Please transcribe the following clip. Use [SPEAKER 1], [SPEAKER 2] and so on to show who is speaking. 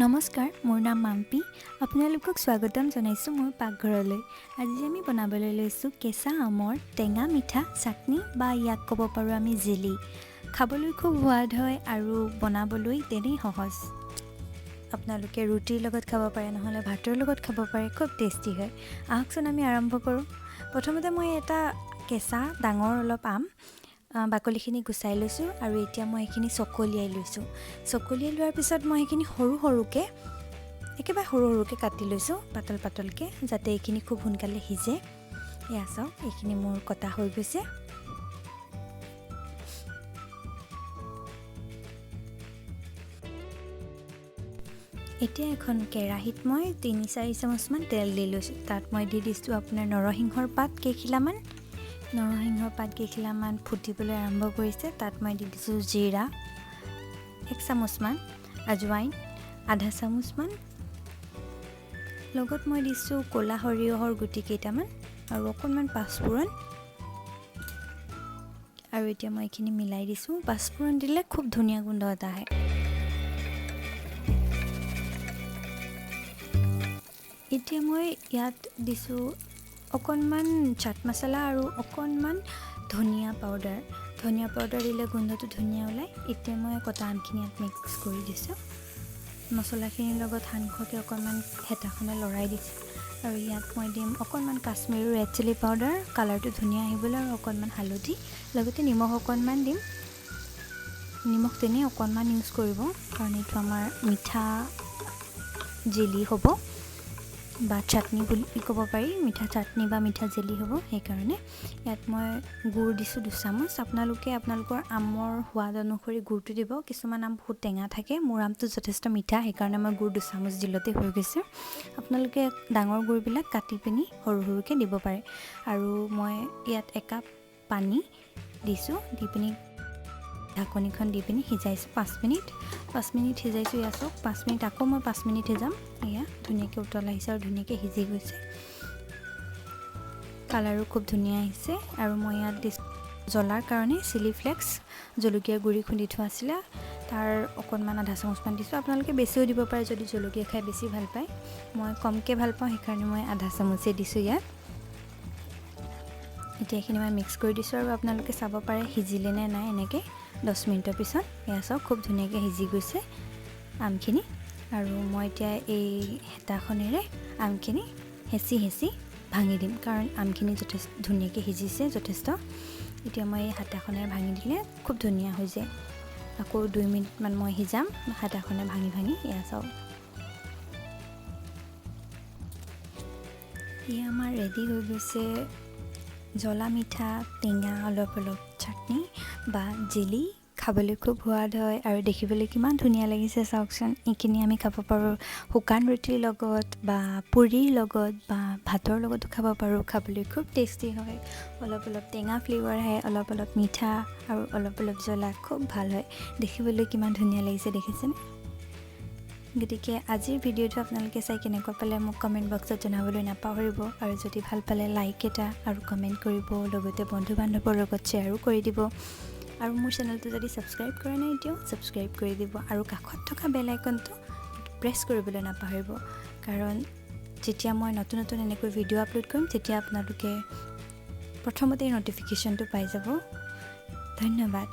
[SPEAKER 1] নমস্কাৰ, মোৰ নাম মাম্পি। আপোনালোকক স্বাগতম জনাইছোঁ মোৰ পাকঘৰলৈ। আজি আমি বনাবলৈ লৈছোঁ কেঁচা আমৰ টেঙা মিঠা চাটনি বা ইয়াক ক'ব পাৰোঁ আমি জেলি। খাবলৈ খুব সোৱাদ হয় আৰু বনাবলৈ তেনেই সহজ। আপোনালোকে ৰুটিৰ লগত খাব পাৰে, নহ'লে ভাতৰ লগত খাব পাৰে, খুব টেষ্টি হয়। আহকচোন আমি আৰম্ভ কৰোঁ। প্ৰথমতে মই এটা কেঁচা ডাঙৰ অলপ আম বাকলিখিনি গুচাই লৈছোঁ আৰু এতিয়া মই এইখিনি চকলিয়াই লৈছোঁ। চকলিয়াই লোৱাৰ পিছত মই এইখিনি একেবাৰে সৰু সৰুকৈ কাটি লৈছোঁ, পাতল পাতলকৈ, যাতে এইখিনি খুব সোনকালে সিজে। এয়া চাওক, এইখিনি মোৰ কটা হৈ গৈছে। এতিয়া এখন কেৰাহীত মই ৩-৪ চামুচমান তেল দি লৈছোঁ। তাত মই দি দিছোঁ আপোনাৰ নৰসিংহৰ পাত কেইখিলামান ফুটিবলৈ আৰম্ভ কৰিছে। তাত মই দি দিছোঁ জিৰা 1 চামুচমান, আজৱাইন আধা চামুচমান, লগত মই দিছোঁ ক'লা সৰিয়হৰ গুটি কেইটামান আৰু অকণমান পাঁচফোৰণ। আৰু এতিয়া মই এইখিনি মিলাই দিছোঁ। পাঁচফোৰণ দিলে খুব ধুনীয়া গোন্ধ এটা আহে। এতিয়া মই ইয়াত দিছোঁ অকণমান চাট মছলা আৰু অকণমান ধনিয়া পাউডাৰ দিলে গোন্ধটো ধুনীয়া ওলায়। এতিয়া মই কটা আমখিনি ইয়াত মিক্স কৰি দিছোঁ। মছলাখিনিৰ লগত সানসুৱাকৈ অকণমান হেতাখনে লৰাই দিছোঁ। আৰু ইয়াত মই দিম অকণমান কাশ্মীৰী ৰেড চিলি পাউডাৰ, কালাৰটো ধুনীয়া আহিবলৈ, আৰু অকণমান হালধি, লগতে নিমখ অকণমান দিম। নিমখ তেনেই অকণমান ইউজ কৰিব, কাৰণ এইটো আমাৰ মিঠা জেলি হ'ব বা চাটনি বুলি ক'ব পাৰি। মিঠা চাটনি বা মিঠা জেলি হ'ব। সেইকাৰণে ইয়াত মই গুড় দিছোঁ 2 চামুচ। আপোনালোকৰ আমৰ সোৱাদ অনুসৰি গুড়টো দিব। কিছুমান আম বহুত টেঙা থাকে, মোৰ আমটো যথেষ্ট মিঠা, সেইকাৰণে মই গুড় 2 চামুচ দিলতে হৈ গৈছে। আপোনালোকে ডাঙৰ গুড়বিলাক কাটি পিনি সৰু সৰুকৈ দিব পাৰে। আৰু মই ইয়াত 1 কাপ পানী দিছোঁ, দি পিনি ঢাকনিখন দি পিনি সিজাইছোঁ 5 মিনিট সিজাইছোঁ। এয়া চাওক, 5 মিনিট, আকৌ মই 5 মিনিট সিজাম। এয়া ধুনীয়াকৈ উতল আহিছে আৰু ধুনীয়াকৈ সিজি গৈছে। কালাৰো খুব ধুনীয়া আহিছে। আৰু মই ইয়াত দিছোঁ জ্বলাৰ কাৰণে চিলি ফ্লেক্স, জলকীয়া গুড়ি খুন্দি থোৱা আছিলে, তাৰ অকণমান আধা চামুচমান দিছোঁ। আপোনালোকে বেছিও দিব পাৰে যদি জলকীয়া খাই বেছি ভাল পায়। মই কমকৈ ভাল পাওঁ, সেইকাৰণে মই আধা চামুচেই দিছোঁ ইয়াত। এতিয়া এইখিনি মই মিক্স কৰি দিছোঁ আৰু আপোনালোকে চাব পাৰে সিজিলে নে নাই। এনেকৈ 10 মিনিটৰ পিছত এয়া চাওক, খুব ধুনীয়াকৈ সিজি গৈছে আমখিনি। আৰু মই এতিয়া এই হেতাখনেৰে আমখিনি হেঁচি ভাঙি দিম, কাৰণ আমখিনি যথেষ্ট ধুনীয়াকৈ সিজিছে যথেষ্ট। এতিয়া মই এই হেতাখনেৰে ভাঙি দিলে খুব ধুনীয়া হৈ যায়। আকৌ 2 মিনিটমান মই সিজাম হেতাখনে ভাঙি। এয়া চাওক, এয়া আমাৰ ৰেডি হৈ গৈছে জ্বলা মিঠা টেঙা অলপ চাটনি বা জেলি। খাবলৈ খুব সোৱাদ হয় আৰু দেখিবলৈ কিমান ধুনীয়া লাগিছে চাওকচোন। এইখিনি আমি খাব পাৰোঁ শুকান ৰুটিৰ লগত বা পুৰিৰ লগত বা ভাতৰ লগতো খাব পাৰোঁ। খাবলৈ খুব টেষ্টি হয়। অলপ টেঙা ফ্লেভাৰ আহে, অলপ মিঠা আৰু অলপ জ্বলা, খুব ভাল হয়। দেখিবলৈ কিমান ধুনীয়া লাগিছে দেখিছেনে? গতিকে আজিৰ ভিডিঅ'টো আপোনালোকে চাই কেনেকুৱা পালে মোক কমেণ্ট বক্সত জনাবলৈ নাপাহৰিব। আৰু যদি ভাল পালে লাইক এটা আৰু কমেণ্ট কৰিব, লগতে বন্ধু বান্ধৱৰ লগত শ্বেয়াৰো কৰি দিব। আৰু মোৰ চেনেলটো যদি ছাবস্ক্ৰাইব কৰা নাই এতিয়াও ছাবস্ক্ৰাইব কৰি দিব, আৰু কাষত থকা বেল আইকনটো প্ৰেছ কৰিবলৈ নাপাহৰিব, কাৰণ যেতিয়া মই নতুন এনেকৈ ভিডিঅ' আপলোড কৰিম তেতিয়া আপোনালোকে প্ৰথমতেই ন'টিফিকেশ্যনটো পাই যাব। ধন্যবাদ।